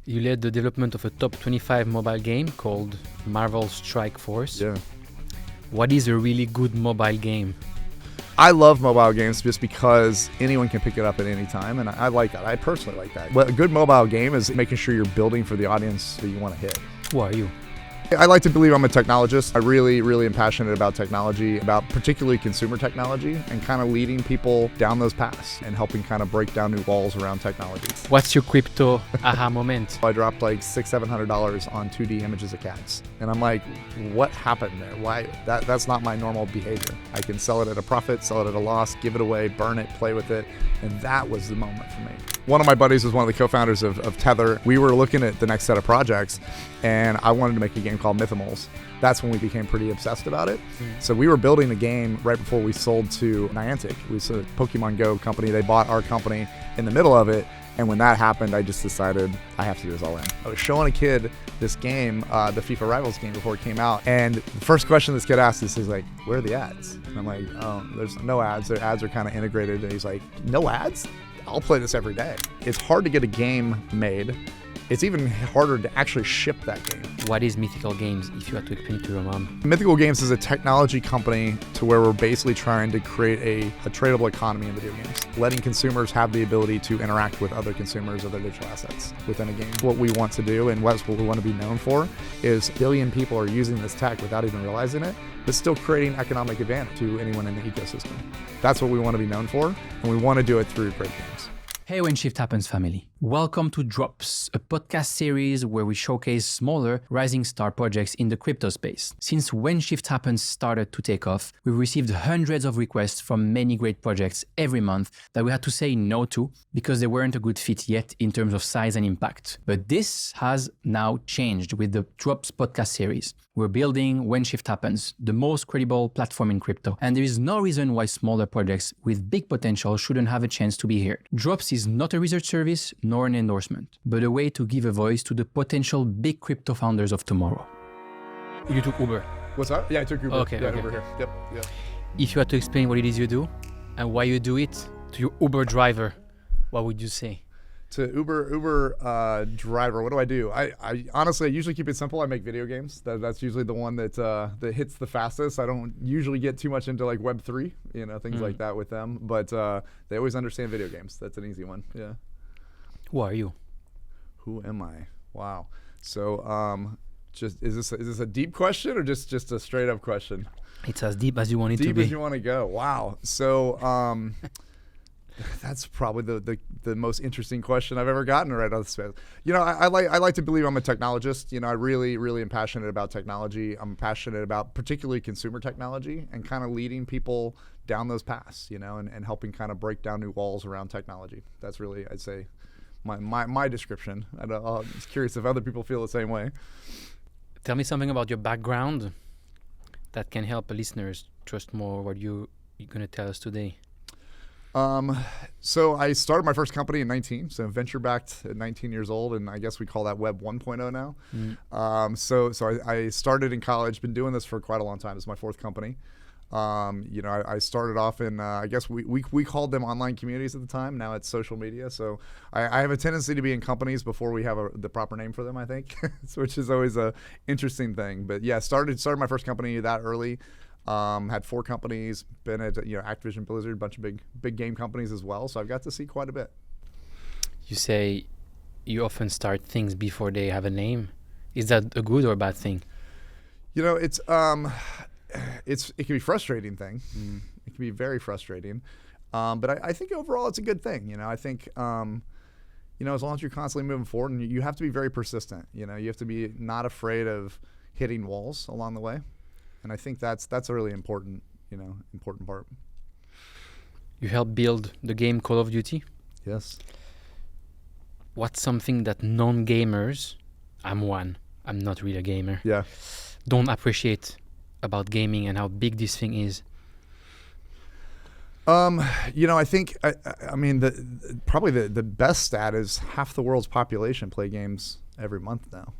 You led the development of a top 25 mobile game called Marvel Strike Force. Yeah. What is a really good mobile game? I love mobile games just because anyone can pick it up at any time, and I like that. I personally like that. Well, a good mobile game is making sure you're building for the audience that you want to hit. Who are you? I like to believe I'm a technologist. I really am passionate about technology, about particularly consumer technology, and kind of leading people down those paths and helping kind of break down new walls around technology. What's your crypto aha moment? I dropped like $600-700 on 2D images of cats, and I'm like, what happened there? Why? That's not my normal behavior. I can sell it at a profit, sell it at a loss, give it away, burn it, play with it, and that was the moment for me. One of my buddies was one of the co-founders of Tether. We were looking at the next set of projects, and I wanted to make a game called Mythimals. That's when we became pretty obsessed about it. So we were building the game right before we sold to Niantic. We sold a Pokemon Go company. They bought our company in the middle of it. And when that happened, I just decided I have to do this all in. I was showing a kid this game, the FIFA Rivals game, before it came out. And the first question this kid asked is like, where are the ads? And I'm like, oh, there's no ads. Their ads are kind of integrated. And he's like, no ads? I'll play this every day. It's hard to get a game made. It's even harder to actually ship that game. What is Mythical Games, if you had to explain it to your mom? Mythical Games is a technology company to where we're basically trying to create a tradable economy in video games, letting consumers have the ability to interact with other consumers of their digital assets within a game. What we want to do and what we want to be known for is a billion people are using this tech without even realizing it, but still creating economic advantage to anyone in the ecosystem. That's what we want to be known for, and we want to do it through great games. Hey, When Shift Happens family. Welcome to Drops, a podcast series where we showcase smaller, rising star projects in the crypto space. Since When Shift Happens started to take off, we've received hundreds of requests from many great projects every month that we had to say no to because they weren't a good fit yet in terms of size and impact. But this has now changed with the Drops podcast series. We're building When Shift Happens, the most credible platform in crypto, and there is no reason why smaller projects with big potential shouldn't have a chance to be heard. Drops is not a research service nor an endorsement, but a way to give a voice to the potential big crypto founders of tomorrow. You took Uber. What's that? Yeah, I took Uber. Okay. Uber here. Yep. If you had to explain what it is you do and why you do it to your Uber driver, what would you say? To Uber driver, what do? I honestly, I usually keep it simple. I make video games. That's usually the one that hits the fastest. I don't usually get too much into like Web3, things like that with them. But they always understand video games. That's an easy one. Yeah. Who are you? Who am I? Wow. So just is this a deep question or just a straight up question? It's as deep as you want it to be. Deep as you want to go. Wow. So that's probably the most interesting question I've ever gotten right off the space. I like to believe I'm a technologist. I really am passionate about technology. I'm passionate about particularly consumer technology and kind of leading people down those paths, and helping kind of break down new walls around technology. That's really, I'd say, my description. I'm just curious if other people feel the same way. Tell me something about your background that can help the listeners trust more what you're going to tell us today. So I started my first company in 19, so venture-backed at 19 years old, and I guess we call that Web 1.0 now. So I started in college, been doing this for quite a long time. It's my fourth company. I started off in, I guess we called them online communities at the time. Now it's social media. So I have a tendency to be in companies before we have the proper name for them, I think, which is always a interesting thing. But yeah, started my first company that early. Had 4 companies, been at Activision, Blizzard, a bunch of big game companies as well. So I've got to see quite a bit. You say you often start things before they have a name. Is that a good or a bad thing? It can be a frustrating thing. It can be very frustrating. But I think overall it's a good thing. I think as long as you're constantly moving forward, and you have to be very persistent. You have to be not afraid of hitting walls along the way. And I think that's a really important part. You helped build the game Call of Duty? Yes. What's something that non-gamers, I'm not really a gamer, don't appreciate about gaming and how big this thing is? I think, probably the best stat is half the world's population play games every month now.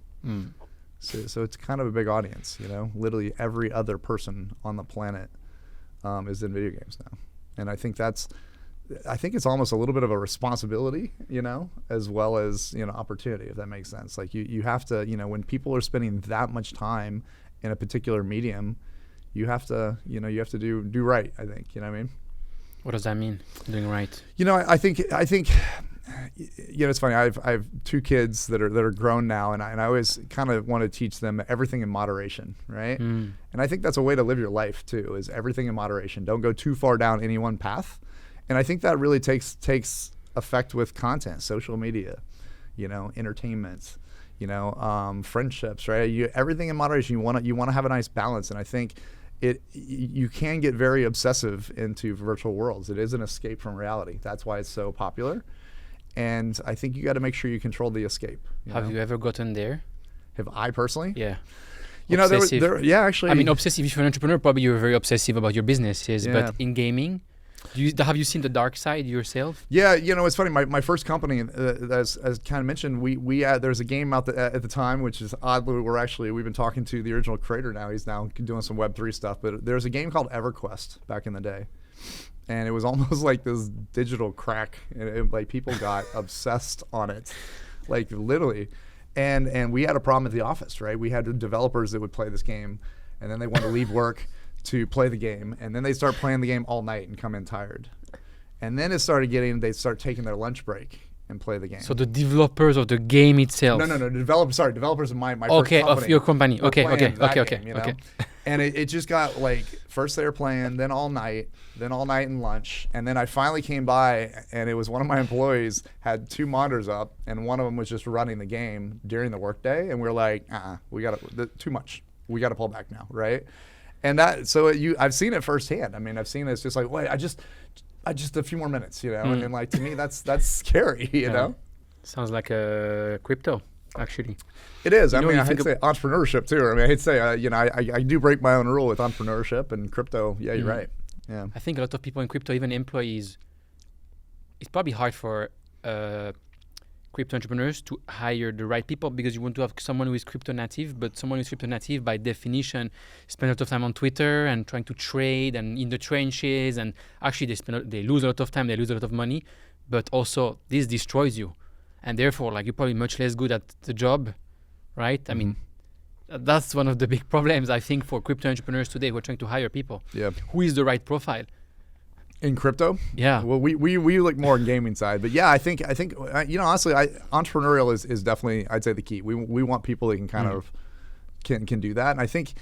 So it's kind of a big audience, Literally every other person on the planet is in video games now. And I think that's I think it's almost a little bit of a responsibility, as well as, opportunity, if that makes sense. Like you have to, when people are spending that much time in a particular medium, you have to do right, I think, you know what I mean? What does that mean, doing right? I think it's funny. I have 2 kids that are grown now, and I always kind of want to teach them everything in moderation, right? And I think that's a way to live your life too, is everything in moderation. Don't go too far down any one path. And I think that really takes effect with content, social media, entertainment, friendships, right? Everything in moderation. You want to have a nice balance, and I think you can get very obsessive into virtual worlds. It is an escape from reality. That's why it's so popular. And I think you got to make sure you control the escape. Have you ever gotten there? Have I personally? Yeah. Actually. I mean, obsessive. If you're an entrepreneur, probably you're very obsessive about your businesses. Yeah. But in gaming, have you seen the dark side yourself? Yeah, it's funny. My first company, as kind of mentioned, we there's a game out at the time, which is oddly we've been talking to the original creator now. He's now doing some Web3 stuff. But there's a game called EverQuest back in the day. And it was almost like this digital crack, and like people got obsessed on it, like literally. And we had a problem at the office, right? We had developers that would play this game, and then they wanted to leave work to play the game, and then they start playing the game all night and come in tired. And then they start taking their lunch break and play the game. So the developers of the game itself. No. Developers of my first company. Of your company. Okay. Game, And it just got like, first they were playing, then all night and lunch. And then I finally came by, and it was one of my employees had 2 monitors up, and one of them was just running the game during the workday. And we were like, too much. We got to pull back now, right? And I've seen it firsthand. I mean, I've seen it. It's just like, wait, I just a few more minutes, and like, to me, that's scary, you know? Sounds like a crypto, actually. It is. I hate to say entrepreneurship too. I hate to say, I do break my own rule with entrepreneurship and crypto. Yeah, you're right. Yeah. I think a lot of people in crypto, even employees, it's probably hard for crypto entrepreneurs to hire the right people, because you want to have someone who is crypto native, but someone who is crypto native by definition spend a lot of time on Twitter and trying to trade and in the trenches, and actually they lose a lot of time, they lose a lot of money, but also this destroys you, and therefore like you're probably much less good at the job, right? I mean, that's one of the big problems I think for crypto entrepreneurs today who are trying to hire people. Yeah. Who is the right profile? In crypto? Yeah. Well, we look more in gaming side, but yeah, I think honestly, entrepreneurial is definitely, I'd say, the key. We want people that can kind of can do that, and I think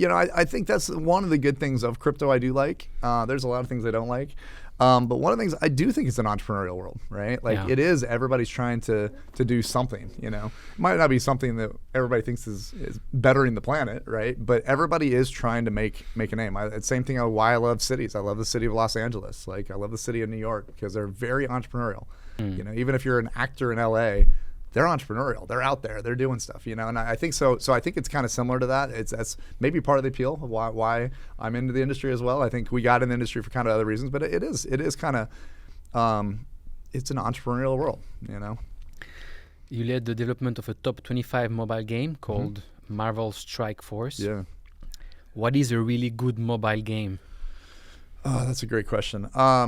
I think that's one of the good things of crypto. I do like. There's a lot of things I don't like, but one of the things I do think is an entrepreneurial world, right? Like it is. Everybody's trying to do something. It might not be something that everybody thinks is bettering the planet, right? But everybody is trying to make a name. Same thing. Why I love cities. I love the city of Los Angeles. Like I love the city of New York, because they're very entrepreneurial. Even if you're an actor in LA, they're entrepreneurial. They're out there. They're doing stuff, and I think so. So I think it's kind of similar to that. That's maybe part of the appeal of why I'm into the industry as well. I think we got in the industry for kind of other reasons, but it is kind of it's an entrepreneurial world, You led the development of a top 25 mobile game called Marvel Strike Force. Yeah. What is a really good mobile game? Oh, that's a great question. I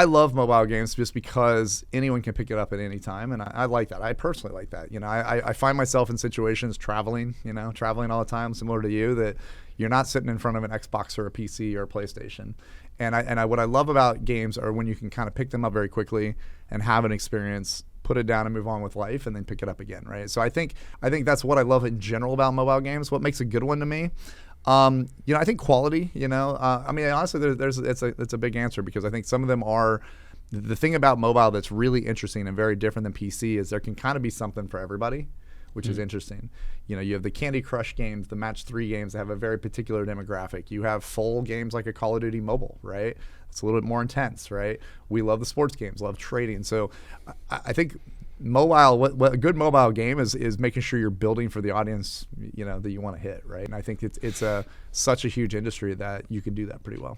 love mobile games just because anyone can pick it up at any time, and I like that. I personally like that. I find myself in situations traveling all the time, similar to you, that you're not sitting in front of an Xbox or a PC or a PlayStation. And what I love about games are when you can kind of pick them up very quickly and have an experience, put it down and move on with life, and then pick it up again, right? So I think that's what I love in general about mobile games. What makes a good one to me? I think quality, honestly, it's a big answer, because I think some of them are, the thing about mobile that's really interesting and very different than PC is there can kind of be something for everybody, which is interesting. You have the Candy Crush games, the Match 3 games that have a very particular demographic. You have full games like a Call of Duty Mobile, right? It's a little bit more intense, right? We love the sports games, love trading. So I think mobile, what a good mobile game is making sure you're building for the audience, that you want to hit, right? And I think it's such a huge industry that you can do that pretty well.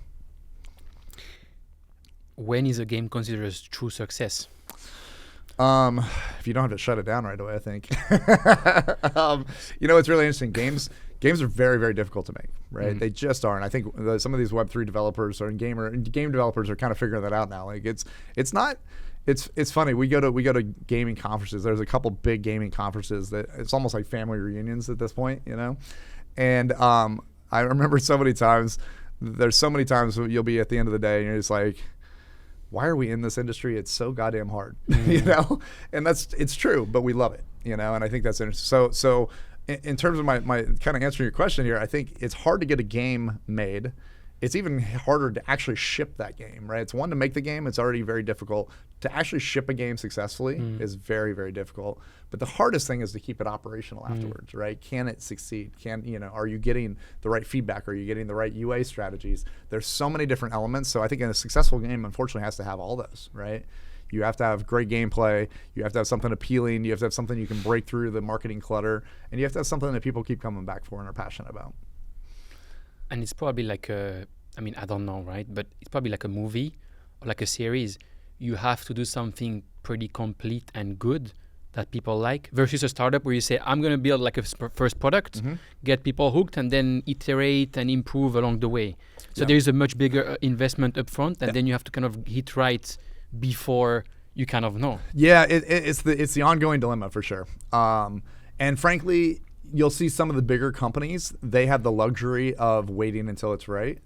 When is a game considered a true success? If you don't have to shut it down right away, I think. It's really interesting. games are very, very difficult to make, right? They just are. And I think some of these Web3 developers and game developers are kind of figuring that out now. Like it's funny. We go to gaming conferences. There's a couple big gaming conferences that it's almost like family reunions at this point, you know? And I remember there's so many times you'll be at the end of the day and you're just like, why are we in this industry? It's so goddamn hard, you know? And it's true, but we love it, you know? And I think that's interesting. So in terms of my kind of answering your question here, I think it's hard to get a game made. It's even harder to actually ship that game, right? It's one to make the game. It's already very difficult. To actually ship a game successfully is very, very difficult. But the hardest thing is to keep it operational afterwards, right? Can it succeed? Are you getting the right feedback? Are you getting the right UA strategies? There's so many different elements. So I think a successful game, unfortunately, has to have all those, right? You have to have great gameplay. You have to have something appealing. You have to have something you can break through the marketing clutter. And you have to have something that people keep coming back for and are passionate about. And it's probably like I don't know, right? But it's probably like a movie or like a series. You have to do something pretty complete and good that people like versus a startup where you say, I'm going to build like a first product, get people hooked, and then iterate and improve along the way. So there's a much bigger investment upfront, and then you have to kind of hit right before you kind of know. Yeah, it's the ongoing dilemma for sure. And frankly, you'll see some of the bigger companies, they have the luxury of waiting until it's right.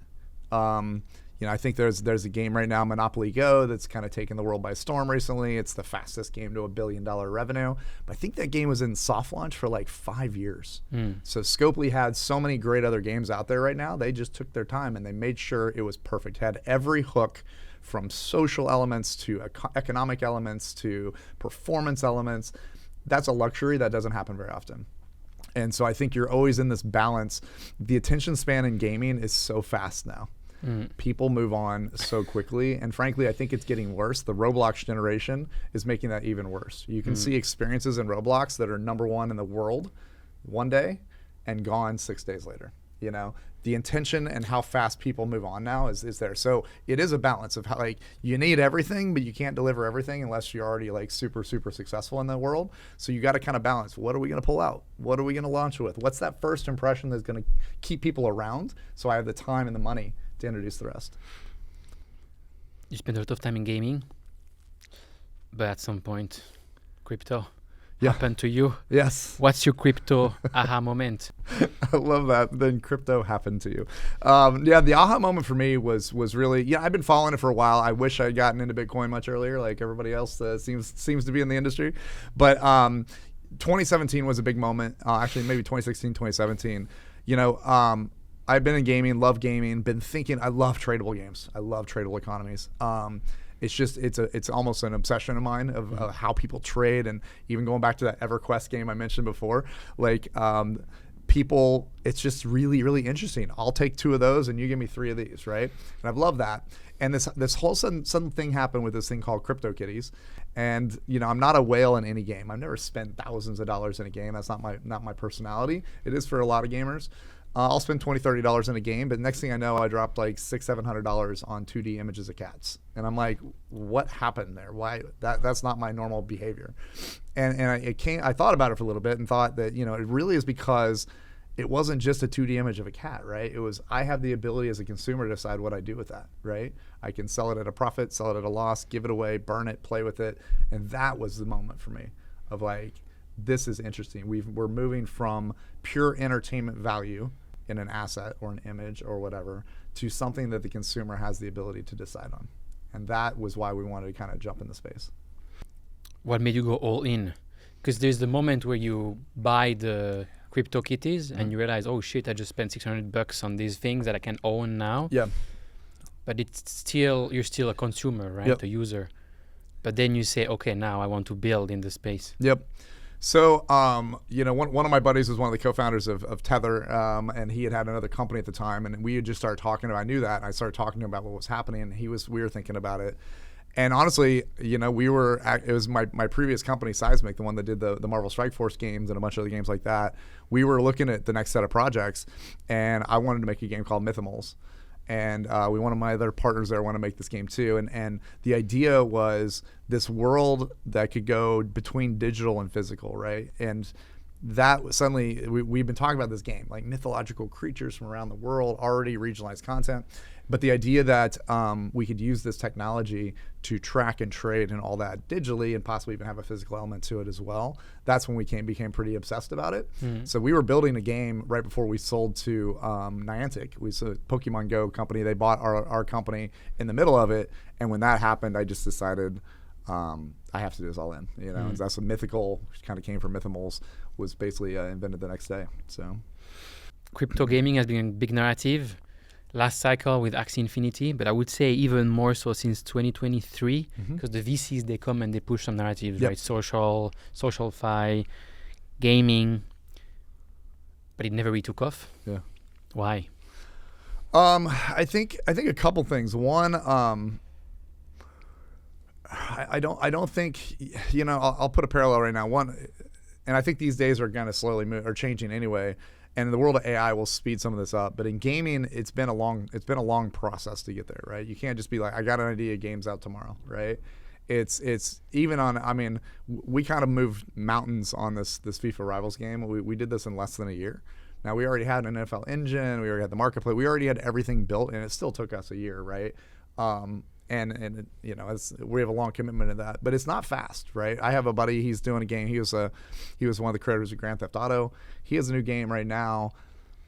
I think there's a game right now, Monopoly Go, that's kind of taken the world by storm recently. It's the fastest game to $1 billion revenue. But I think that game was in soft launch for like 5 years. So Scopely had so many great other games out there right now. They just took their time and they made sure it was perfect. Had every hook from social elements to economic elements to performance elements. That's a luxury that doesn't happen very often. And so I think you're always in this balance. The attention span in gaming is so fast now. People move on so quickly. And frankly, I think it's getting worse. The Roblox generation is making that even worse. You can see experiences in Roblox that are #1 in the world one day and gone 6 days later. You know, the intention and how fast people move on now is there. So it is a balance of how, like, you need everything, but you can't deliver everything unless you're already like super, super successful in the world. So you got to kind of balance. What are we going to pull out? What are we going to launch with? What's that first impression that's going to keep people around? So I have the time and the money to introduce the rest. You spend a lot of time in gaming, but at some point, crypto happened to you. Yes. What's your crypto aha moment? I love that. Then crypto happened to you. The aha moment for me was really, I've been following it for a while. I wish I'd gotten into Bitcoin much earlier, like everybody else seems to be in the industry. But 2017 was a big moment. Actually, maybe 2016, 2017. I've been in gaming, love gaming, been thinking, I love tradable games. I love tradable economies. It's almost an obsession of mine of how people trade, and even going back to that EverQuest game I mentioned before, people, it's just really, really interesting. I'll take 2 of those and you give me 3 of these, right? And I've loved that. And this whole sudden thing happened with this thing called CryptoKitties. And I'm not a whale in any game. I've never spent thousands of dollars in a game. That's not my personality. It is for a lot of gamers. I'll spend $20, $30 in a game, but next thing I know, I dropped like $600, $700 on 2D images of cats. And I'm like, what happened there? Why? That's not my normal behavior. And I thought about it for a little bit and thought that, it really is because it wasn't just a 2D image of a cat, right? It was, I have the ability as a consumer to decide what I do with that, right? I can sell it at a profit, sell it at a loss, give it away, burn it, play with it. And that was the moment for me of like, this is interesting. We're moving from pure entertainment value in an asset or an image or whatever to something that the consumer has the ability to decide on. And that was why we wanted to kind of jump in the space. What made you go all in? Because there's the moment where you buy the CryptoKitties and you realize, oh shit, I just spent $600 on these things that I can own now. Yeah. But you're still a consumer, right? Yep. A user. But then you say, okay, now I want to build in the space. Yep. So, one of my buddies was one of the co-founders of Tether, and he had another company at the time, and we had just started talking about, I knew that, and I started talking about what was happening, and we were thinking about it. And honestly, it was my previous company, Seismic, the one that did the Marvel Strike Force games and a bunch of other games like that. We were looking at the next set of projects, and I wanted to make a game called Mythimals. And one of my other partners there want to make this game too. And the idea was this world that could go between digital and physical, right? And that suddenly we've been talking about this game, like mythological creatures from around the world, already regionalized content. But the idea that we could use this technology to track and trade and all that digitally and possibly even have a physical element to it as well, that's when we became pretty obsessed about it. So we were building a game right before we sold to Niantic. We saw Pokemon Go company. They bought our company in the middle of it. And when that happened, I just decided I have to do this all in. You know, that's what Mythical, which kind of came from Mythimals, was basically invented the next day. So Crypto gaming has been a big narrative. Last cycle with Axie Infinity, but I would say even more so since 2023, because the VCs, they come and they push some narratives, right? Social fi, gaming, but it never really took off. Yeah. Why? I think a couple things. One, I don't think, you know, I'll put a parallel right now. One, and I think these days are going to slowly are changing anyway. And the world of AI will speed some of this up, but in gaming, it's been a long process to get there, right? You can't just be like, I got an idea, game's out tomorrow, right? It's even on. I mean, we kind of moved mountains on this FIFA Rivals game. We did this in less than a year. Now we already had an NFL engine, we already had the marketplace, we already had everything built, and it still took us a year, right? And you know, we have a long commitment to that, but it's not fast, right? I have a buddy, he's doing a game. He was one of the creators of Grand Theft Auto. He has a new game right now.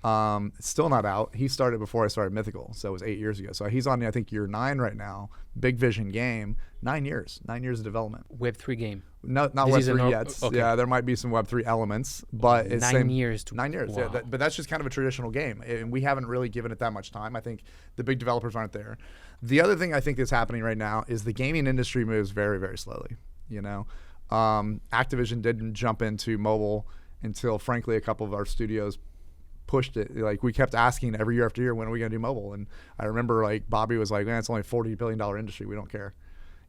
It's still not out. He started before I started Mythical, so it was 8 years ago. So he's on, I think, year 9 right now. Big vision game, 9 years of development. Web3 game. No, not Web3 yet. Okay. Yeah, there might be some Web3 elements, but it's 9 years. 9 years. Wow. Yeah, but that's just kind of a traditional game, and we haven't really given it that much time. I think the big developers aren't there. The other thing I think that's happening right now is the gaming industry moves very, very slowly. You know, Activision didn't jump into mobile until, frankly, a couple of our studios pushed it. Like, we kept asking every year after year, when are we going to do mobile? And I remember, like, Bobby was like, man, it's only a $40 billion industry. We don't care.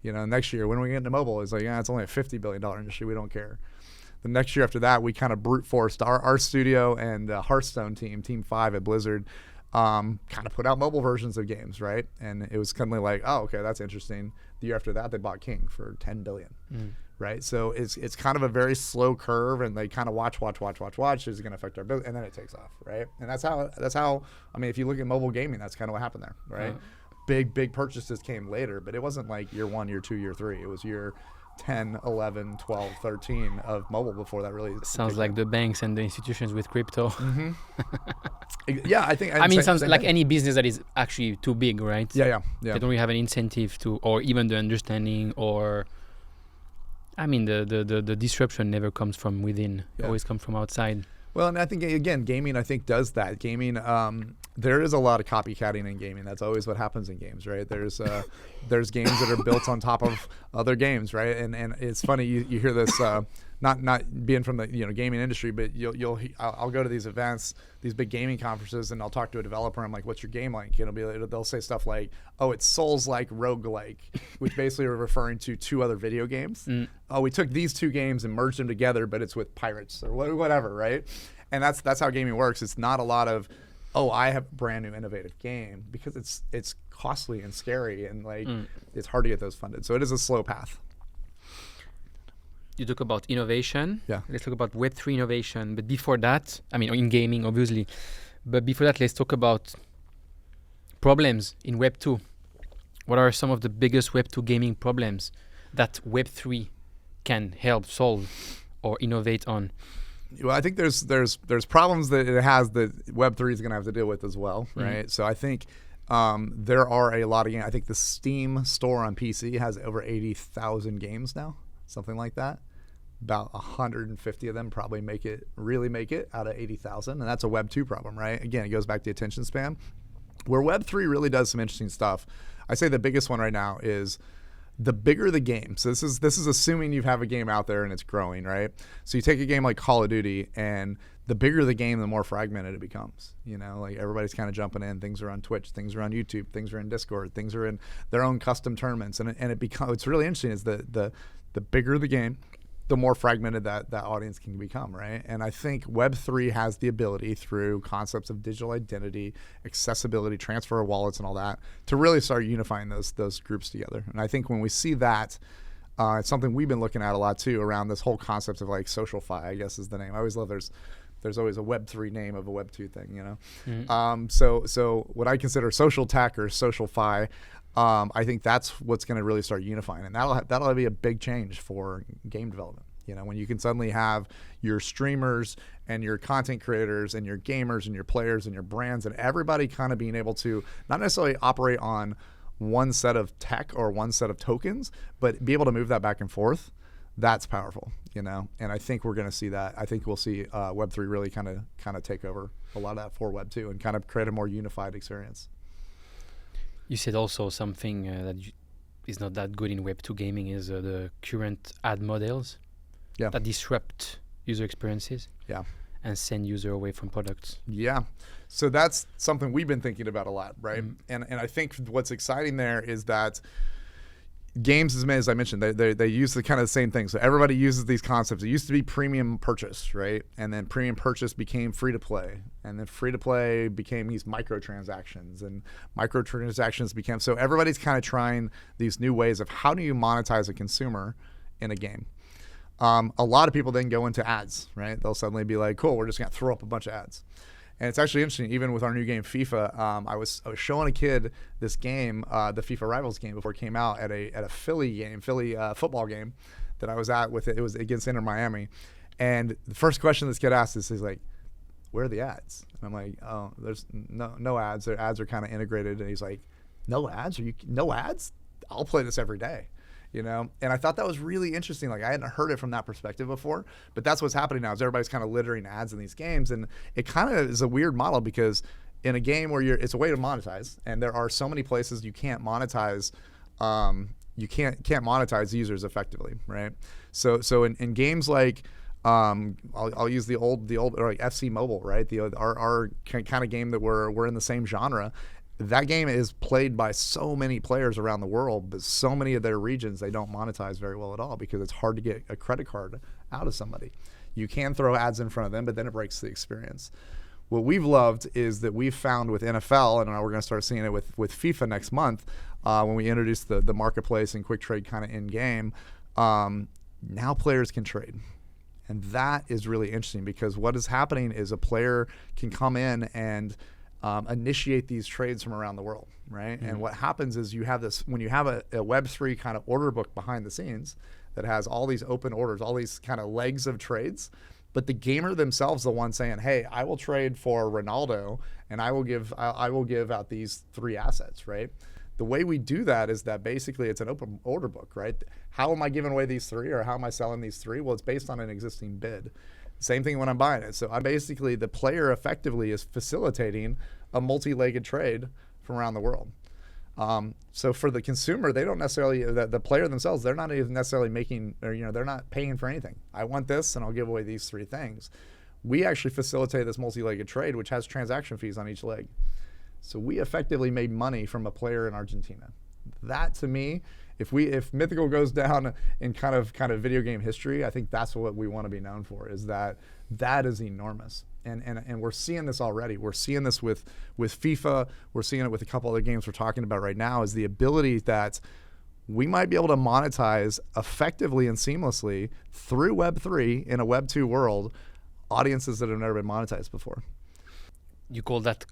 You know, next year, when are we getting to mobile? It's like, yeah, it's only a $50 billion industry. We don't care. The next year after that, we kind of brute forced our studio and Hearthstone Team 5 at Blizzard, kind of put out mobile versions of games, right? And it was kind of like, oh, okay, that's interesting. The year after that, they bought King for $10 billion, right? So it's kind of a very slow curve, and they kind of watch. Is it going to affect our business? And then it takes off, right? And that's how. I mean, if you look at mobile gaming, that's kind of what happened there, right? Big purchases came later, but it wasn't like year 1, year 2, year 3. It was year 10, 11, 12, 13 of mobile before that really sounds like the banks and the institutions with crypto. Yeah, I think. I mean, sounds like any business that is actually too big, right? Yeah. They don't really have an incentive to, or even the understanding, or I mean, the disruption never comes from within. It always comes from outside. Well, and I think, again, gaming, I think, does that. Gaming, there is a lot of copycatting in gaming. That's always what happens in games, right? There's games that are built on top of other games, right? And it's funny, you hear this, not being from the gaming industry, but I'll go to these events, these big gaming conferences, and I'll talk to a developer. I'm like, what's your game like? They'll say stuff like, oh, it's Souls-like, roguelike, which basically are referring to 2 other video games. Oh, we took these 2 games and merged them together, but it's with pirates or whatever, right? And that's how gaming works. It's not a lot of, oh, I have a brand new innovative game, because it's costly and scary, and it's hard to get those funded. So it is a slow path. You talk about innovation. Yeah. Let's talk about Web3 innovation. But before that, I mean, in gaming, obviously. But before that, let's talk about problems in Web2. What are some of the biggest Web2 gaming problems that Web3 can help solve or innovate on? Well, I think there's problems that it has that Web3 is going to have to deal with as well, right? So I think there are a lot of games. I think the Steam store on PC has over 80,000 games now, something like that. About 150 of them probably make it out of 80,000, and that's a Web2 problem, right? Again, it goes back to attention span. Where Web3 really does some interesting stuff, I say the biggest one right now is the bigger the game. So this is assuming you have a game out there and it's growing, right? So you take a game like Call of Duty, and the bigger the game, the more fragmented it becomes. You know, like, everybody's kind of jumping in. Things are on Twitch, things are on YouTube, things are in Discord, things are in their own custom tournaments, and it becomes. It's really interesting. Is the bigger the game, the more fragmented that audience can become, right? And I think Web3 has the ability, through concepts of digital identity, accessibility, transfer of wallets, and all that, to really start unifying those groups together. And I think when we see that, It's something we've been looking at a lot too, around this whole concept of like social-fi, I guess is the name. I always love there's always a Web3 name of a Web2 thing, you know? Mm-hmm. So what I consider social tech or social-fi, I think that's what's going to really start unifying. And that'll be a big change for game development. You know, when you can suddenly have your streamers and your content creators and your gamers and your players and your brands and everybody kind of being able to not necessarily operate on one set of tech or one set of tokens, but be able to move that back and forth, that's powerful, you know? And I think we're going to see that. I think we'll see Web3 really kind of take over a lot of that for Web2 and kind of create a more unified experience. You said also something that is not that good in Web2 gaming is the current ad models that disrupt user experiences and send user away from products. Yeah. So that's something we've been thinking about a lot, right? And I think what's exciting there is that games, as I mentioned, they use the kind of the same thing. So everybody uses these concepts. It used to be premium purchase, right? And then premium purchase became free to play. And then free to play became these microtransactions. And microtransactions became, so everybody's kind of trying these new ways of how do you monetize a consumer in a game. A lot of people then go into ads, right? They'll suddenly be like, cool, we're just going to throw up a bunch of ads. And it's actually interesting, even with our new game FIFA, I was showing a kid this game, the FIFA Rivals game before it came out at a Philly football game that I was at with it. It was against Inter Miami. And the first question this kid asked is, he's like, where are the ads? And I'm like, oh, there's no ads. Their ads are kind of integrated. And he's like, no ads? No ads? I'll play this every day. You know, and I thought that was really interesting. Like I hadn't heard it from that perspective before, but that's what's happening now is everybody's kind of littering ads in these games. And it kind of is a weird model because in a game where it's a way to monetize and there are so many places you can't monetize, you can't monetize users effectively, right? So in games like, I'll use the old or like FC Mobile, right? Our kind of game that we're in the same genre. That game is played by so many players around the world, but so many of their regions, they don't monetize very well at all because it's hard to get a credit card out of somebody. You can throw ads in front of them, but then it breaks the experience. What we've loved is that we've found with NFL, and we're going to start seeing it with FIFA next month, when we introduce the marketplace and quick trade kind of in-game, now players can trade. And that is really interesting because what is happening is a player can come in and initiate these trades from around the world, right? And what happens is you have this, when you have a Web3 kind of order book behind the scenes that has all these open orders, all these kind of legs of trades, but the gamer themselves, the one saying, hey, I will trade for Ronaldo and I will give out these 3 assets, right? The way we do that is that basically it's an open order book, right? How am I giving away these 3 or how am I selling these 3? Well, it's based on an existing bid. Same thing when I'm buying it. So I'm basically, the player effectively is facilitating a multi-legged trade from around the world. So for the consumer, they don't necessarily, the player themselves, they're not even necessarily making, or they're not paying for anything. I want this and I'll give away these 3 things. We actually facilitate this multi-legged trade, which has transaction fees on each leg. So we effectively made money from a player in Argentina. That to me, if Mythical goes down in kind of video game history, I think that's what we want to be known for, is that is enormous. And we're seeing this already. We're seeing this with FIFA. We're seeing it with a couple other games we're talking about right now, is the ability that we might be able to monetize effectively and seamlessly through Web3 in a Web2 world, audiences that have never been monetized before. You call that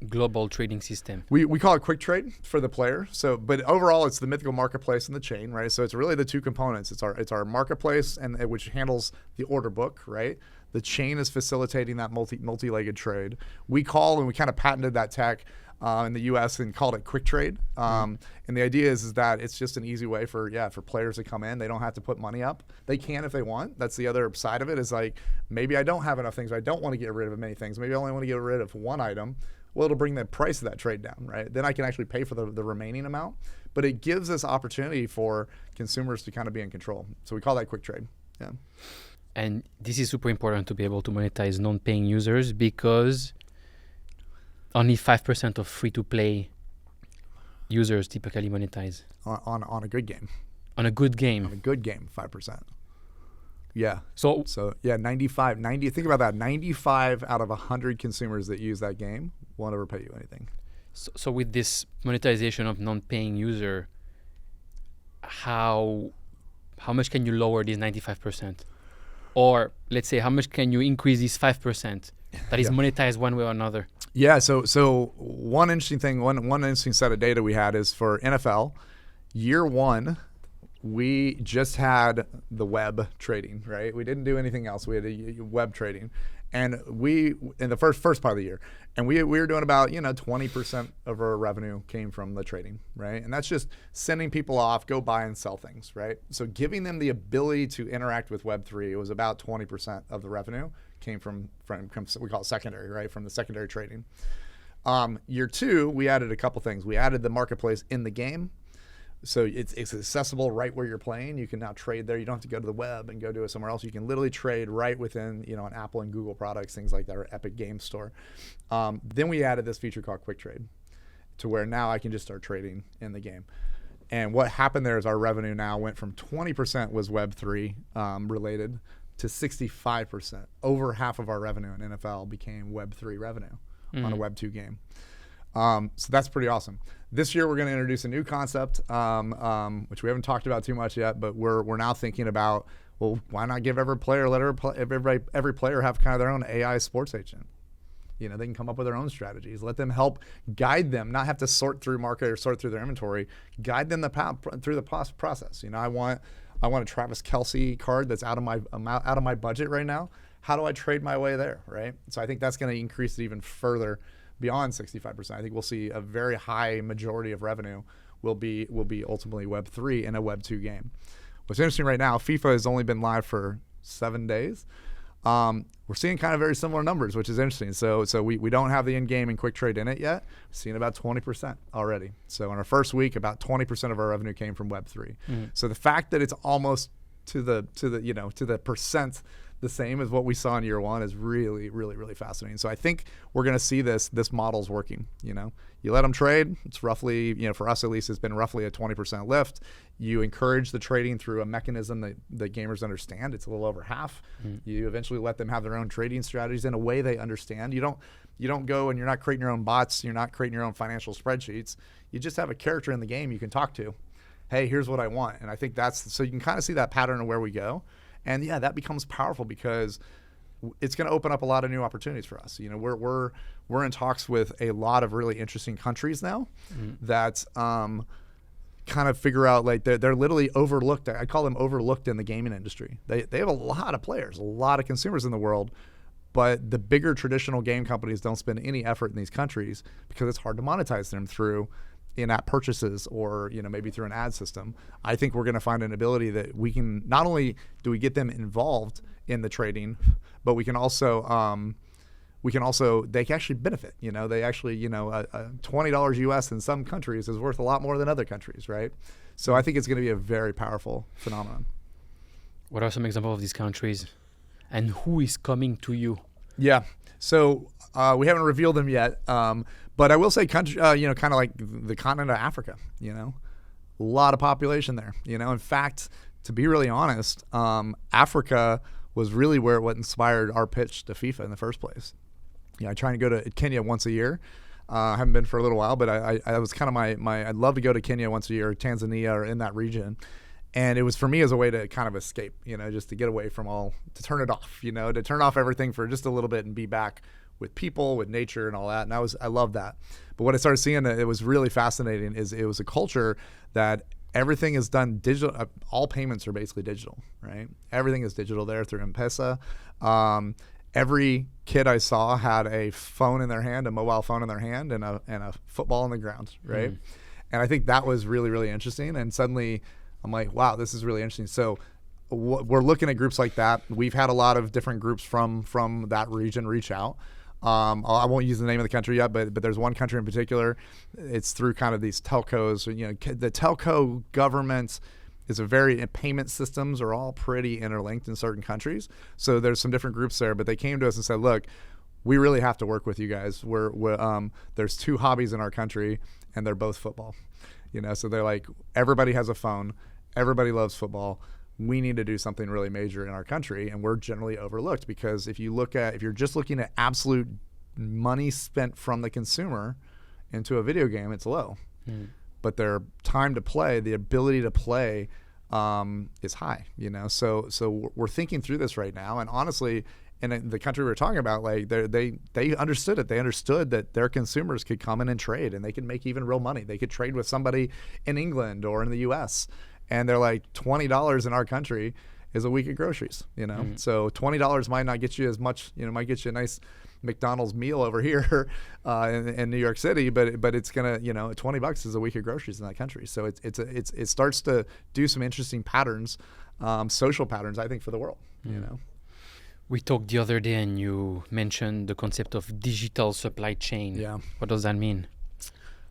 global trading system? We call it quick trade for the player. So, but overall, it's the Mythical marketplace and the chain, right? So it's really the 2 components. It's our marketplace, and which handles the order book, right? The chain is facilitating that multi-legged trade. We kind of patented that tech in the U.S. and called it quick trade. And the idea is that it's just an easy way for players to come in. They don't have to put money up. They can if they want. That's the other side of it, is like, maybe I don't have enough things. I don't want to get rid of many things. Maybe I only want to get rid of 1 item. Well, it'll bring the price of that trade down, right? Then I can actually pay for the remaining amount. But it gives us opportunity for consumers to kind of be in control. So we call that quick trade. Yeah. And this is super important to be able to monetize non-paying users, because only 5% of free-to-play users typically monetize. On a good game. On a good game. On a good game, 5%. Yeah. So yeah, 90, think about that. 95 out of 100 consumers that use that game won't ever pay you anything. So with this monetization of non-paying user, how how much can you lower these 95%? Or let's say, how much can you increase these 5% that is monetized one way or another? Yeah, so one interesting thing, one interesting set of data we had is for NFL, year one, we just had the web trading, right? We didn't do anything else. We had a web trading. And we, in the first part of the year, and we were doing about, 20% of our revenue came from the trading, right? And that's just sending people off, go buy and sell things, right? So giving them the ability to interact with Web3, it was about 20% of the revenue came from we call it secondary, right? From the secondary trading. Year two, we added a couple things. We added the marketplace in the game. So it's accessible right where you're playing. You can now trade there. You don't have to go to the web and go do it somewhere else. You can literally trade right within, an Apple and Google products, things like that, or Epic Games Store. Then we added this feature called Quick Trade, to where now I can just start trading in the game. And what happened there is our revenue now went from 20% was Web3 related to 65%. Over half of our revenue in NFL became Web3 revenue on a Web2 game. So that's pretty awesome. This year we're going to introduce a new concept, which we haven't talked about too much yet, but we're now thinking about, well, why not give every player, every player have kind of their own AI sports agent? They can come up with their own strategies. Let them help guide them, not have to sort through market or sort through their inventory. Guide them through the process. I want a Travis Kelce card that's out of my budget right now. How do I trade my way there, right? So I think that's going to increase it even further beyond 65%. I think we'll see a very high majority of revenue will be ultimately Web3 in a Web2 game. What's interesting right now, FIFA has only been live for 7 days. We're seeing kind of very similar numbers, which is interesting. So we don't have the in-game and quick trade in it yet. We're seeing about 20% already. So in our first week, about 20% of our revenue came from Web3. So the fact that it's almost to the percent the same as what we saw in year one is really, really, really fascinating. So I think we're going to see this model's working. You let them trade. It's roughly, for us at least, it's been roughly a 20% lift. You encourage the trading through a mechanism that gamers understand. It's a little over half. You eventually let them have their own trading strategies in a way they understand. You don't go and you're not creating your own bots. You're not creating your own financial spreadsheets. You just have a character in the game you can talk to. Hey, here's what I want. And I think so you can kind of see that pattern of where we go. And yeah, that becomes powerful because it's going to open up a lot of new opportunities for us. We're in talks with a lot of really interesting countries now that kind of figure out, like, they're literally overlooked. I call them overlooked in the gaming industry. They have a lot of players, a lot of consumers in the world, but the bigger traditional game companies don't spend any effort in these countries because it's hard to monetize them through in-app purchases or maybe through an ad system. I think we're going to find an ability that we can, not only do we get them involved in the trading, but we can also they can actually benefit. They actually $20 US in some countries is worth a lot more than other countries, right? So I think it's going to be a very powerful phenomenon. What are some examples of these countries, and who is coming to you? Yeah, so we haven't revealed them yet. But I will say, country, kind of like the continent of Africa, a lot of population there. In fact, to be really honest, Africa was really what inspired our pitch to FIFA in the first place. I try to go to Kenya once a year. I haven't been for a little while, but I was kind of I'd love to go to Kenya once a year, or Tanzania, or in that region. And it was for me as a way to kind of escape, just to get away from to turn it off, to turn off everything for just a little bit and be back with people, with nature and all that. And I love that. But what I started seeing, it was really fascinating, is it was a culture that everything is done digital. All payments are basically digital, right? Everything is digital there through M-Pesa. Every kid I saw had a phone in their hand, a mobile phone in their hand, and a football on the ground, right? And I think that was really, really interesting. And suddenly I'm like, wow, this is really interesting. So we're looking at groups like that. We've had a lot of different groups from that region reach out. I won't use the name of the country yet, but there's one country in particular. It's through kind of these telcos. The telco governments payment systems are all pretty interlinked in certain countries. So there's some different groups there, but they came to us and said, look, we really have to work with you guys. There's two hobbies in our country, and they're both football. So they're like, everybody has a phone, everybody loves football. We need to do something really major in our country, and we're generally overlooked because if you're just looking at absolute money spent from the consumer into a video game, it's low. But their time to play, the ability to play, is high, So we're thinking through this right now, and honestly, in the country we were talking about, like they understood it. They understood that their consumers could come in and trade, and they could make even real money. They could trade with somebody in England or in the U.S. And they're like, $20 in our country is a week of groceries, So $20 might not get you as much, might get you a nice McDonald's meal over here in New York City, but it's gonna, $20 is a week of groceries in that country. So it starts to do some interesting patterns, social patterns, I think, for the world. We talked the other day, and you mentioned the concept of digital supply chain. Yeah. What does that mean?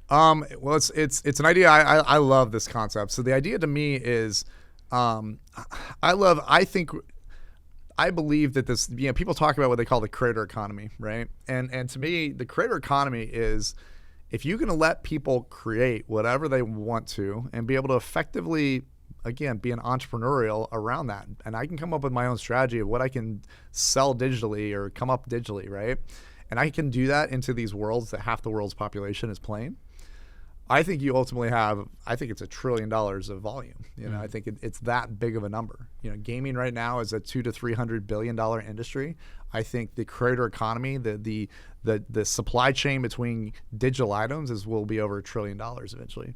Well, it's an idea. I love this concept. So the idea to me is, I believe that this, people talk about what they call the creator economy, right? And to me, the creator economy is, if you can let people create whatever they want to and be able to effectively, again, be an entrepreneurial around that. And I can come up with my own strategy of what I can sell digitally or come up digitally, right? And I can do that into these worlds that half the world's population is playing. I think you ultimately have, I think it's $1 trillion of volume. I think it's that big of a number. Gaming right now is a $200 to $300 billion industry. I think the creator economy, the supply chain between digital items will be over $1 trillion eventually.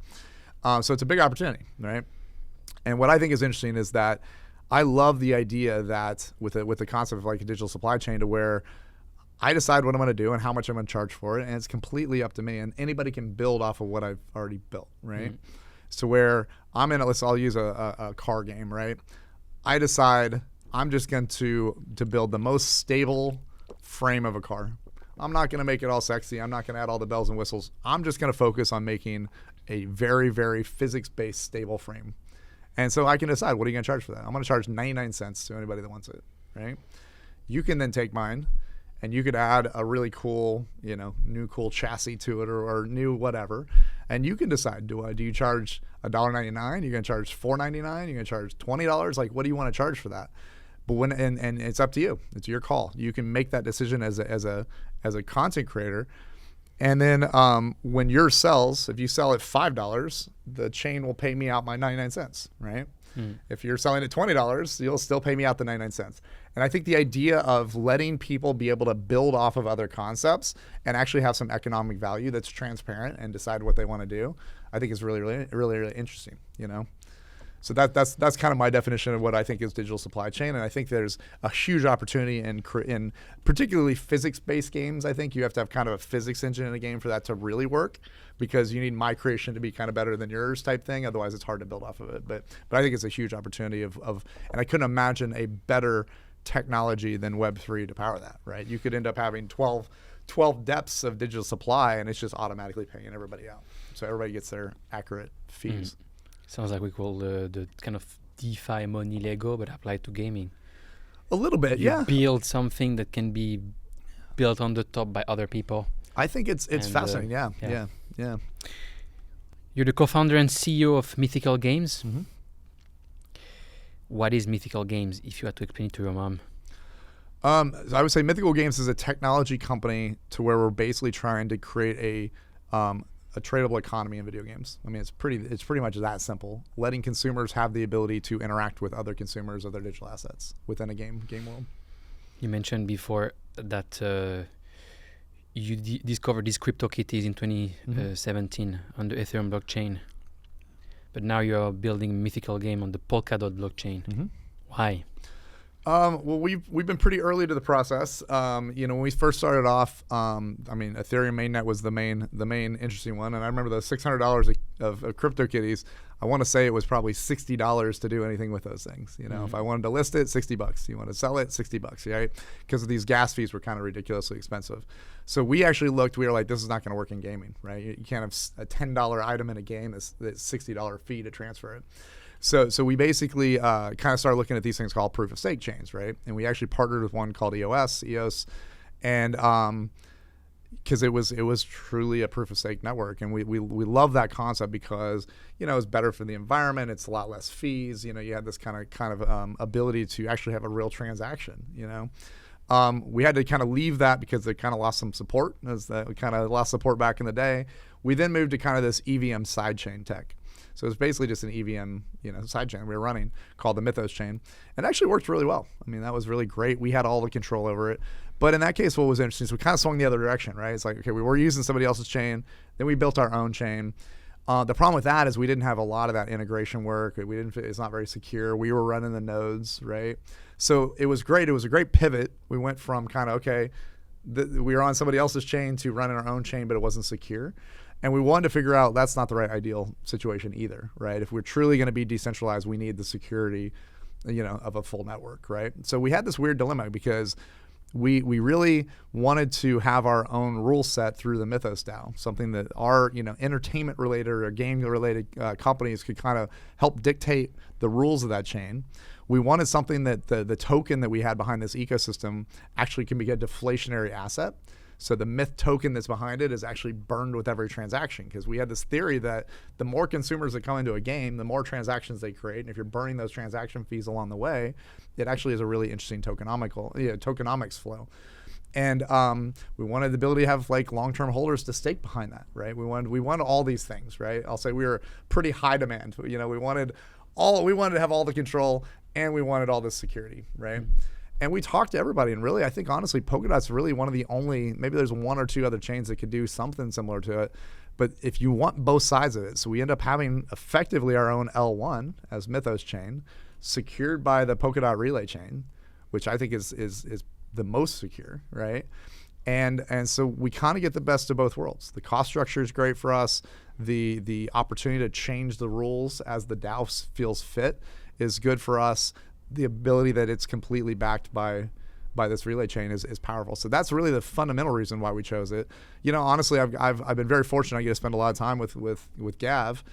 So it's a big opportunity, right? And what I think is interesting is that I love the idea that with the concept of like a digital supply chain, to where I decide what I'm going to do and how much I'm going to charge for it, and it's completely up to me. And anybody can build off of what I've already built, right? So where I'm in, I'll use a car game, right? I decide I'm just going to build the most stable frame of a car. I'm not going to make it all sexy. I'm not going to add all the bells and whistles. I'm just going to focus on making a very, very physics-based stable frame. And so I can decide, what are you going to charge for that? I'm going to charge 99 cents to anybody that wants it, right? You can then take mine, and you could add a really cool, new cool chassis to it, or new whatever. And you can decide, do you charge $1.99? You're going to charge $4.99? You're going to charge $20? Like, what do you want to charge for that? But and it's up to you. It's your call. You can make that decision as a content creator. And then when yours sells, if you sell at $5, the chain will pay me out my 99 cents, right? If you're selling at $20, you'll still pay me out the 99 cents. And I think the idea of letting people be able to build off of other concepts and actually have some economic value that's transparent and decide what they want to do, I think is really, really, really, really interesting, So that's kind of my definition of what I think is digital supply chain. And I think there's a huge opportunity in particularly physics-based games. I think you have to have kind of a physics engine in a game for that to really work, because you need my creation to be kind of better than yours type thing. Otherwise, it's hard to build off of it. But I think it's a huge opportunity and I couldn't imagine a better technology than Web3 to power that, right? You could end up having 12 depths of digital supply, and it's just automatically paying everybody out. So everybody gets their accurate fees. Sounds like we call the kind of DeFi money Lego, but applied to gaming. A little bit, you build something that can be built on the top by other people. I think it's fascinating. Yeah. You're the co-founder and CEO of Mythical Games. Mm-hmm. What is Mythical Games, if you had to explain it to your mom? I would say Mythical Games is a technology company to where we're basically trying to create a tradable economy in video games. I mean, it's pretty much that simple. Letting consumers have the ability to interact with other consumers of their digital assets within a game world. You mentioned before that you discovered these CryptoKitties in 2017 on the Ethereum blockchain, but now you're building a Mythical Game on the Polkadot blockchain. Why? Well, we've been pretty early to the process. When we first started off, Ethereum mainnet was the main interesting one, and I remember the $600 of CryptoKitties. I want to say it was probably $60 to do anything with those things. If I wanted to list it, $60. You want to sell it, $60, right? Because these gas fees were kind of ridiculously expensive. So we actually looked. We were like, this is not going to work in gaming, right? You can't have a $10 item in a game that's $60 fee to transfer it. So we basically kind of started looking at these things called proof of stake chains, right? And we actually partnered with one called EOS, and because it was truly a proof of stake network, and we love that concept because it's better for the environment. It's a lot less fees. You had this kind of ability to actually have a real transaction. We had to kind of leave that because they kind of lost some support. We kind of lost support back in the day. We then moved to kind of this EVM sidechain tech. So it's basically just an EVM, sidechain we were running called the Mythos chain, and it actually worked really well. I mean, that was really great. We had all the control over it. But in that case, what was interesting is we kind of swung the other direction, right? It's like, okay, we were using somebody else's chain, then we built our own chain. The problem with that is we didn't have a lot of that integration work. It's not very secure. We were running the nodes, right? So it was great. It was a great pivot. We went from kind of, okay, we were on somebody else's chain to running our own chain, but it wasn't secure. And we wanted to figure out that's not the right ideal situation either, right? If we're truly going to be decentralized, we need the security, of a full network, right? So we had this weird dilemma because we really wanted to have our own rule set through the Mythos DAO, something that our entertainment related or game related companies could kind of help dictate the rules of that chain. We wanted something that the token that we had behind this ecosystem actually can be a deflationary asset. So the Myth token that's behind it is actually burned with every transaction, because we had this theory that the more consumers that come into a game, the more transactions they create. And if you're burning those transaction fees along the way, it actually is a really interesting tokenomics flow. And we wanted the ability to have like long-term holders to stake behind that, right? We wanted all these things, right? I'll say we were pretty high demand. We wanted to have all the control, and we wanted all this security, right? And we talked to everybody, and really, I think honestly, Polkadot's really one of the only, maybe there's one or two other chains that could do something similar to it. But if you want both sides of it, so we end up having effectively our own L1 as Mythos chain, secured by the Polkadot relay chain, which I think is the most secure, right? And so we kind of get the best of both worlds. The cost structure is great for us. The opportunity to change the rules as the DAO feels fit is good for us. The ability that it's completely backed by this relay chain is powerful. So that's really the fundamental reason why we chose it. Honestly, I've been very fortunate. I get to spend a lot of time with Gav,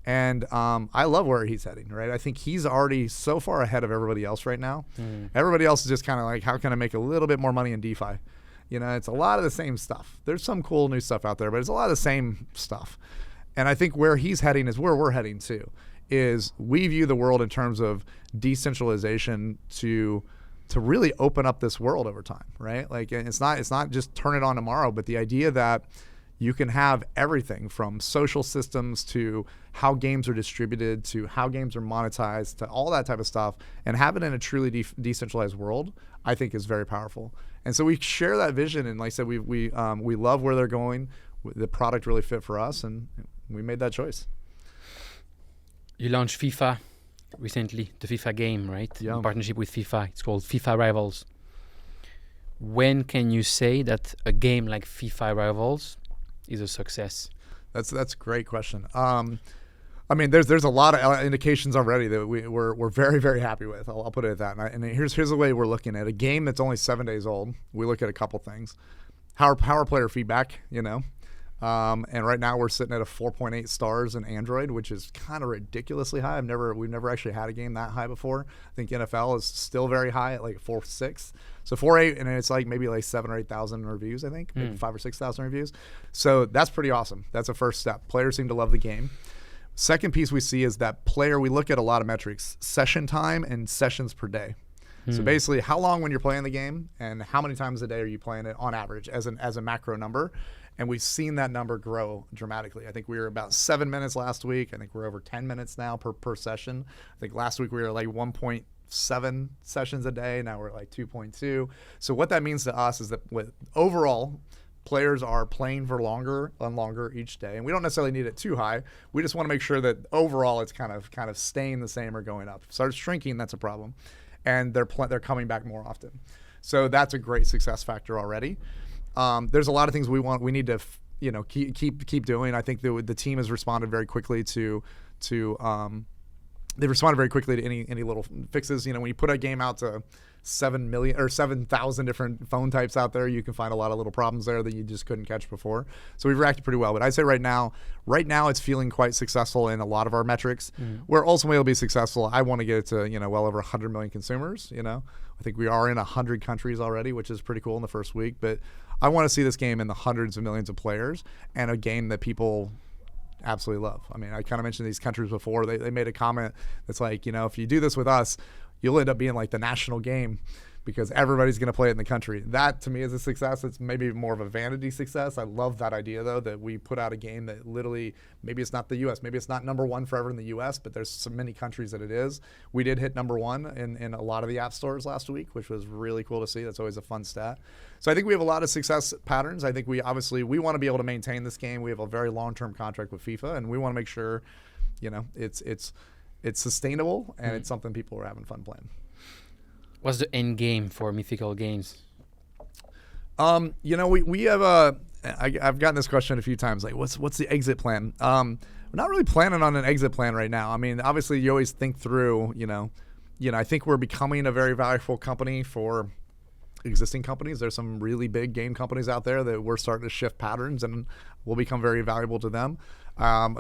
and I love where he's heading, right? I think he's already so far ahead of everybody else right now. Everybody else is just kind of like, how can I make a little bit more money in DeFi? It's a lot of the same stuff. There's some cool new stuff out there, but it's a lot of the same stuff. And I think where he's heading is where we're heading too. Is we view the world in terms of decentralization to really open up this world over time, right? Like it's not just turn it on tomorrow, but the idea that you can have everything from social systems to how games are distributed to how games are monetized to all that type of stuff, and have it in a truly decentralized world, I think is very powerful. And so we share that vision, and like I said, we love where they're going. The product really fit for us, and we made that choice. You launched FIFA recently, the FIFA game, right? Yeah. In partnership with FIFA. It's called FIFA Rivals. When can you say that a game like FIFA Rivals is a success? That's a great question. There's a lot of indications already that we're very, very happy with. I'll put it at that. And here's the way we're looking at a game that's only 7 days old. We look at a couple things. How are player feedback, and right now we're sitting at a 4.8 stars in Android, which is kind of ridiculously high. We've never actually had a game that high before. I think NFL is still very high at like 4.6. So 4.8, and it's like maybe like 7,000 or 8,000 reviews, I think, maybe 5,000 or 6,000 reviews. So that's pretty awesome. That's a first step. Players seem to love the game. Second piece we see is that we look at a lot of metrics, session time and sessions per day. So basically, how long when you're playing the game, and how many times a day are you playing it on average as a macro number. And we've seen that number grow dramatically. I think we were about 7 minutes last week. I think we're over 10 minutes now per session. I think last week we were like 1.7 sessions a day. Now we're like 2.2. So what that means to us is that overall, players are playing for longer and longer each day. And we don't necessarily need it too high. We just want to make sure that overall it's kind of staying the same or going up. If it starts shrinking, that's a problem. And they're coming back more often. So that's a great success factor already. There's a lot of things we need to keep doing. I think the team has responded very quickly to they responded very quickly to any little fixes. When you put a game out to 7 million or 7,000 different phone types out there, you can find a lot of little problems there that you just couldn't catch before. So we've reacted pretty well. But I'd say right now it's feeling quite successful in a lot of our metrics. Where ultimately it'll be successful, I want to get it to well over 100 million consumers. I think we are in 100 countries already, which is pretty cool in the first week. But I want to see this game in the hundreds of millions of players, and a game that people absolutely love. I mean, I kind of mentioned these countries before. They made a comment that's like, if you do this with us, you'll end up being like the national game because everybody's going to play it in the country. That to me is a success. It's maybe more of a vanity success. I love that idea though, that we put out a game that literally, maybe it's not the US, maybe it's not number one forever in the US, but there's so many countries that it is. We did hit number one in a lot of the app stores last week, which was really cool to see. That's always a fun stat. So I think we have a lot of success patterns. I think we want to be able to maintain this game. We have a very long-term contract with FIFA, and we want to make sure, it's sustainable and it's something people are having fun playing. What's the end game for Mythical Games? We have I've gotten this question a few times, like what's the exit plan? We're not really planning on an exit plan right now. I mean, obviously you always think through, I think we're becoming a very valuable company for existing companies. There's some really big game companies out there that we're starting to shift patterns and will become very valuable to them.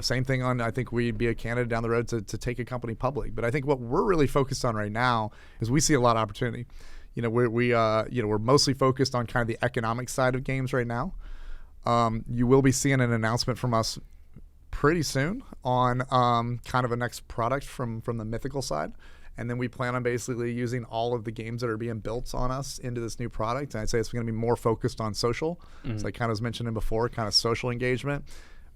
Same thing I think we'd be a candidate down the road to take a company public. But I think what we're really focused on right now is we see a lot of opportunity. We're mostly focused on kind of the economic side of games right now. You will be seeing an announcement from us pretty soon on kind of a next product from the Mythical side. And then we plan on basically using all of the games that are being built on us into this new product. And I'd say it's going to be more focused on social. So I kind of was mentioning before, kind of social engagement.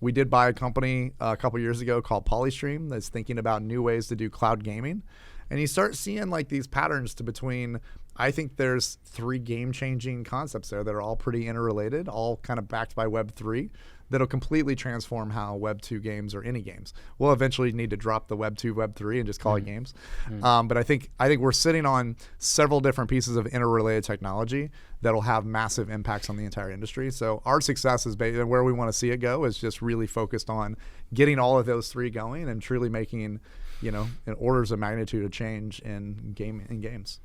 We did buy a company a couple years ago called Polystream that's thinking about new ways to do cloud gaming. And you start seeing like these patterns I think there's 3 game-changing concepts there that are all pretty interrelated, all kind of backed by Web3, that'll completely transform how Web 2 games or any games. We'll eventually need to drop the Web 2, Web 3 and just call it games. But I think we're sitting on several different pieces of interrelated technology that'll have massive impacts on the entire industry. So our success is where we want to see it go is just really focused on getting all of those 3 going and truly making, an orders of magnitude of change in games.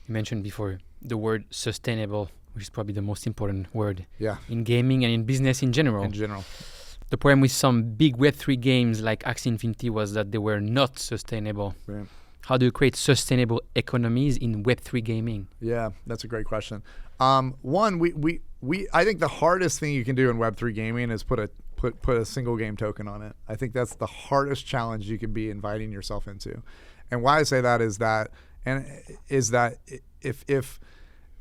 You mentioned before the word sustainable, which is probably the most important word in gaming and in business in general. The problem with some big Web3 games like Axie Infinity was that they were not sustainable. Right. How do you create sustainable economies in Web3 gaming? Yeah, that's a great question. One, I think the hardest thing you can do in Web3 gaming is put a single game token on it. I think that's the hardest challenge you could be inviting yourself into. And why I say that is that if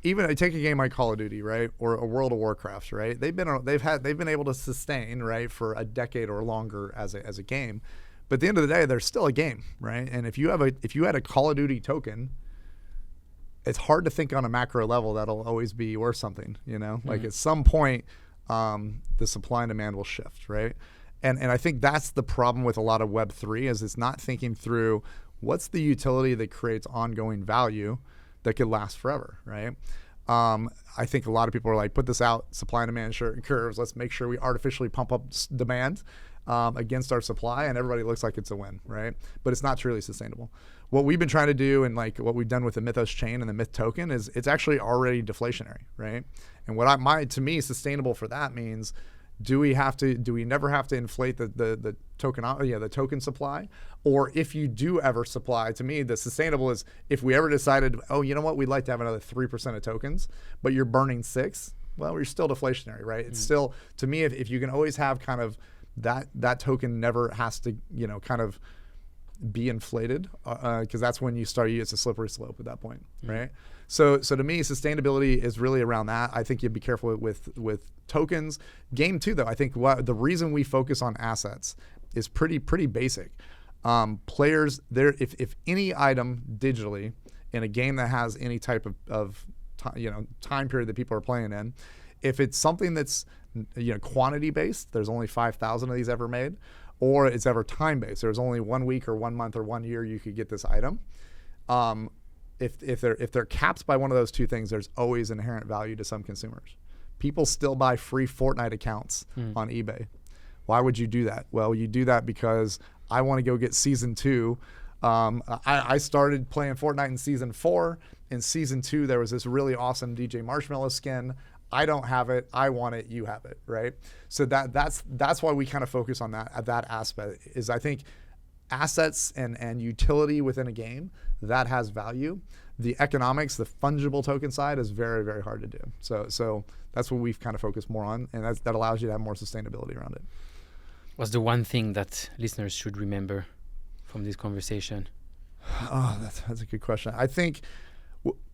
even take a game like Call of Duty, right, or a World of Warcraft, right, they've been able to sustain, right, for a decade or longer as a game, but at the end of the day, they're still a game, right? And if you had a Call of Duty token, it's hard to think on a macro level that'll always be worth something, Like at some point, the supply and demand will shift, right? And I think that's the problem with a lot of Web3 is it's not thinking through what's the utility that creates ongoing value that could last forever, right? I think a lot of people are like, put this out, supply and demand curves. Let's make sure we artificially pump up demand against our supply, and everybody looks like it's a win, right? But it's not truly sustainable. What we've been trying to do, and like what we've done with the Mythos chain and the Myth token, is it's actually already deflationary, right? And to me, sustainable for that means, do we never have to inflate the token supply? Or if you do ever supply, to me, the sustainable is if we ever decided, oh, you know what, we'd like to have another 3% of tokens, but you're burning 6, well, you're still deflationary, right? It's still, to me, if you can always have kind of that token never has to, kind of be inflated, because that's when it's a slippery slope at that point, right? So to me, sustainability is really around that. I think you'd be careful with tokens. Game 2, though, I think the reason we focus on assets is pretty basic. Players, if any item digitally in a game that has any type of time period that people are playing in, if it's something that's quantity based, there's only 5,000 of these ever made, or it's ever time based, there's only 1 week or 1 month or 1 year you could get this item. If they're capped by one of those 2 things, there's always inherent value to some consumers. People still buy free Fortnite accounts on eBay. Why would you do that? Well, you do that because I want to go get season 2. I started playing Fortnite in season 4. In season 2, there was this really awesome DJ Marshmallow skin. I don't have it. I want it. You have it, right? So that's why we kind of focus on that aspect. Is I think assets and utility within a game that has value. The economics, the fungible token side is very, very hard to do. So that's what we've kind of focused more on, and that allows you to have more sustainability around it. What's the one thing that listeners should remember from this conversation? Oh, that's a good question. I think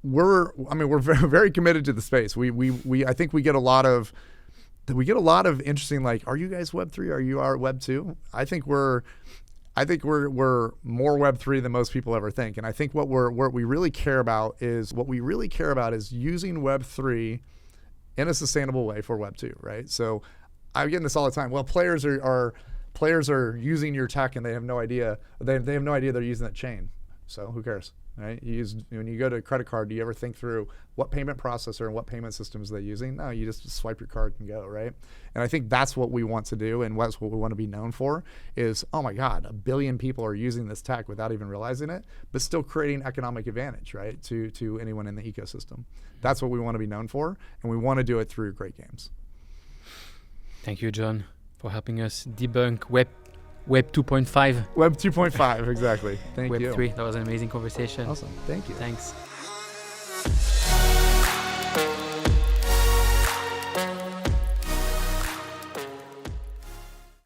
we're very, very committed to the space. I think we get a lot of interesting, like, are you guys Web3? Are you Web 2? I think we're more Web3 than most people ever think. And I think what we really care about is using Web3 in a sustainable way for Web 2, right? So I'm getting this all the time. Well, players are using your tech and they have no idea. They have no idea they're using that chain. So who cares, right? When you go to a credit card, do you ever think through what payment processor and what payment systems they're using? No, you just swipe your card and go, right? And I think that's what we want to do, and that's what we want to be known for is, oh my God, 1 billion people are using this tech without even realizing it, but still creating economic advantage, right, to anyone in the ecosystem. That's what we want to be known for, and we want to do it through great games. Thank you, John, for helping us debunk Web 2.5. Web 2.5, exactly. Thank you. Web 3, that was an amazing conversation. Awesome. Thank you. Thanks.